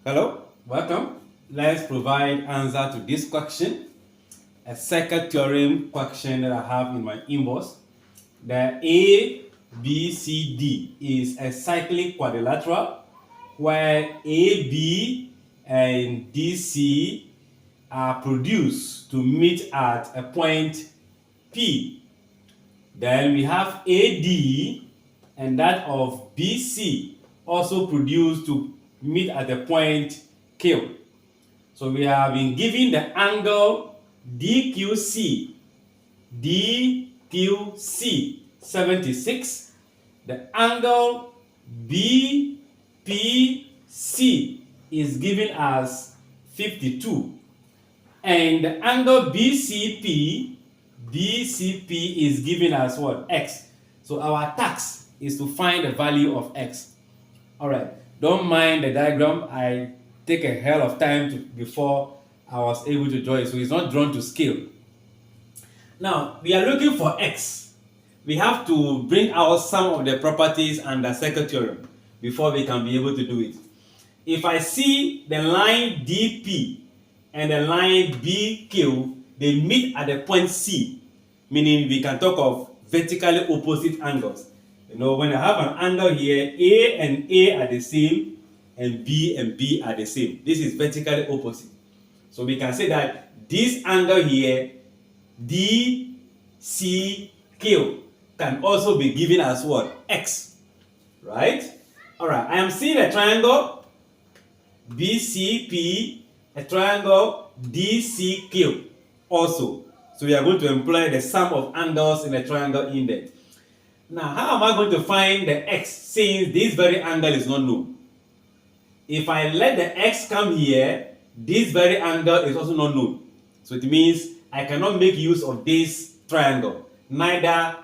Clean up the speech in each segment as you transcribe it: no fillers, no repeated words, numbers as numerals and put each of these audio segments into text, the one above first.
Hello, welcome. Let's provide answer to this question. A second theorem question that I have in my inbox. The ABCD is a cyclic quadrilateral where AB and DC are produced to meet at a point P. Then we have AD and that of BC also produced to meet at the point Q. So we have been given the angle DQC, 76. The angle BPC is given as 52. And the angle BCP is given as what? X. So our task is to find the value of X. Alright, don't mind the diagram. I take a hell of time before I was able to draw it, so it's not drawn to scale. Now, we are looking for X. We have to bring out some of the properties under second theorem before we can be able to do it. If I see the line DP and the line BQ, they meet at the point C, meaning we can talk of vertically opposite angles. You know, when I have an angle here, A and A are the same, and B are the same. This is vertically opposite. So we can say that this angle here, DCQ, can also be given as what? X. Right? Alright, I am seeing a triangle BCP, a triangle DCQ also. So we are going to employ the sum of angles in a triangle index. Now, how am I going to find the X since this very angle is not known? If I let the X come here, this very angle is also not known. So it means I cannot make use of this triangle, neither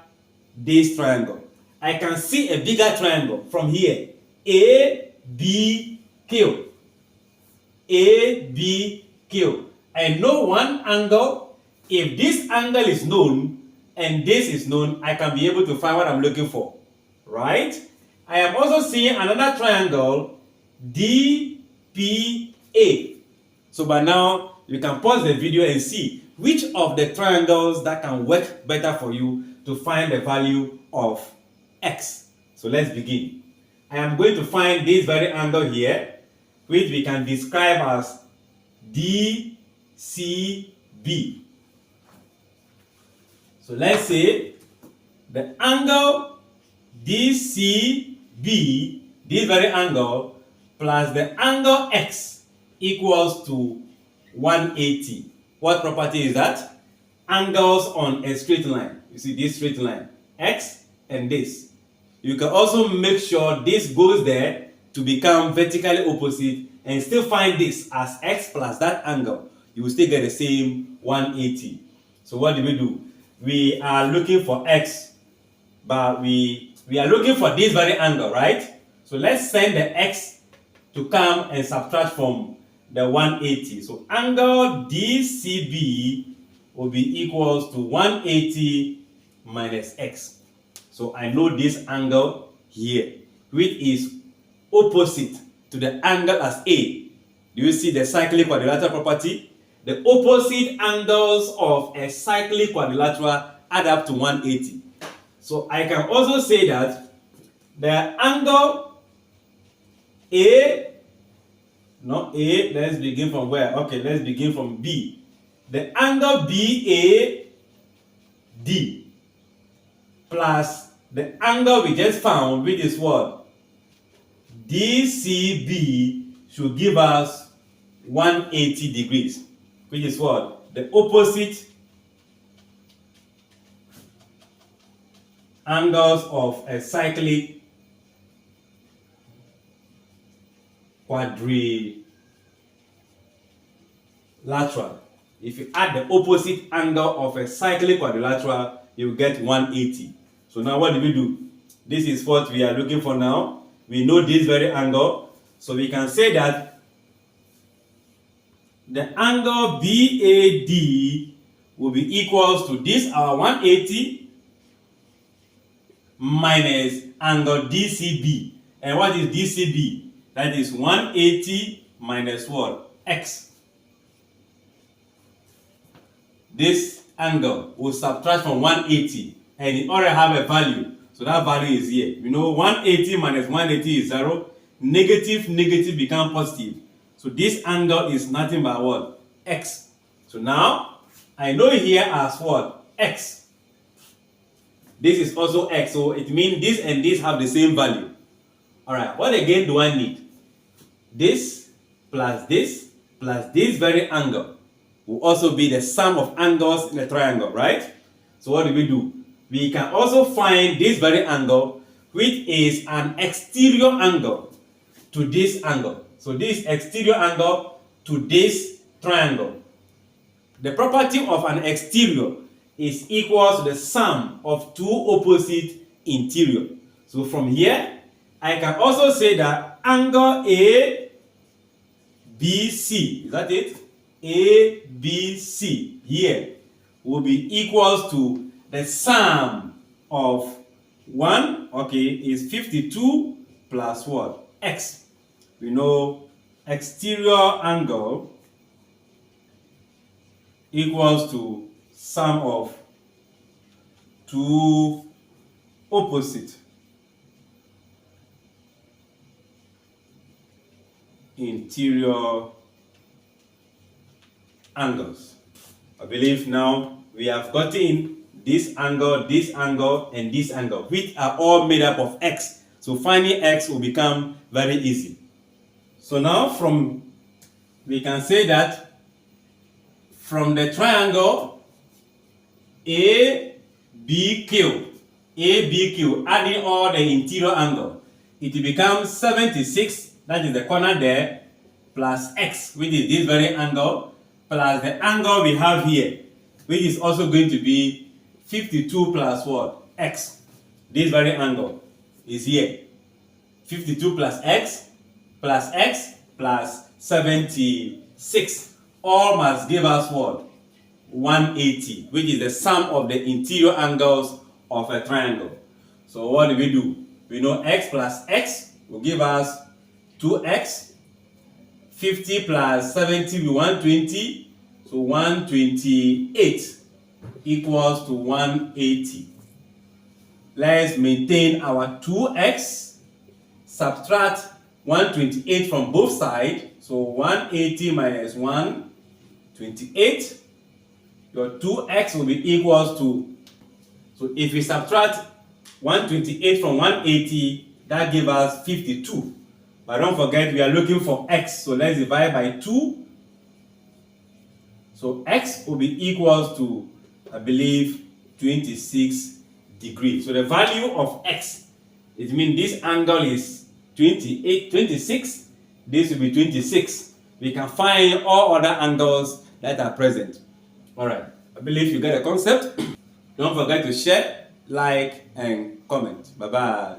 this triangle. I can see a bigger triangle from here, ABQ. ABQ. I know one angle. If this angle is known and this is known, I can be able to find what I'm looking for. Right? I am also seeing another triangle, DPA. So by now, you can pause the video and see which of the triangles that can work better for you to find the value of X. So let's begin. I am going to find this very angle here, which we can describe as DCB. So let's say the angle DCB, this very angle, plus the angle X equals to 180. What property is that? Angles on a straight line. You see this straight line, X and this. You can also make sure this goes there to become vertically opposite and still find this as X plus that angle. You will still get the same 180. So what do? We are looking for X, but we are looking for this very angle, right? So let's send the X to come and subtract from the 180. So angle DCB will be equals to 180 minus X. So I know this angle here, which is opposite to the angle as A. Do you see the cyclic quadrilateral property? The opposite angles of a cyclic quadrilateral add up to 180. So I can also say that the angle let's begin from where? Okay, let's begin from B. The angle BAD plus the angle we just found, which is what? DCB, should give us 180 degrees. Which is what? The opposite angles of a cyclic quadrilateral. If you add the opposite angle of a cyclic quadrilateral, you get 180. So now what do? This is what we are looking for now. We know this very angle. So we can say that the angle BAD will be equals to this, our 180, minus angle DCB. And what is DCB? That is 180 minus what? X. This angle will subtract from 180 and it already have a value. So that value is here. You know 180 minus 180 is 0. Negative, negative become positive. So this angle is nothing but what? X. So now I know here as what? X. This is also X. So it means this and this have the same value. Alright, what again do I need? This plus this very angle will also be the sum of angles in a triangle, right? So what do? We can also find this very angle, which is an exterior angle to this angle. So this exterior angle to this triangle. The property of an exterior is equal to the sum of two opposite interior. So from here, I can also say that angle ABC, is that it? ABC here will be equals to the sum of 1, okay, is 52 plus what? X. We know exterior angle equals to sum of two opposite interior angles. I believe now we have gotten this angle, and this angle, which are all made up of X. So finding X will become very easy. So now we can say that from the triangle ABQ, adding all the interior angle, it will become 76, that is the corner there, plus X, which is this very angle, plus the angle we have here, which is also going to be 52 plus what? X. This very angle is here. 52 plus X plus 76. All must give us what? 180, which is the sum of the interior angles of a triangle. So what do? We know X plus X will give us 2X. 50 plus 70 will be 120. So 128 equals to 180. Let's maintain our 2x, subtract 128 from both sides. So 180 minus 128. Your 2x will be equals to, so if we subtract 128 from 180, that gives us 52. But don't forget, we are looking for x. So let's divide by 2. So x will be equals to, I believe, 26 degrees. So the value of x, it means this angle is 26. This will be 26. We can find all other angles that are present. Alright, I believe you get the concept. Don't forget to share, like, and comment. Bye-bye.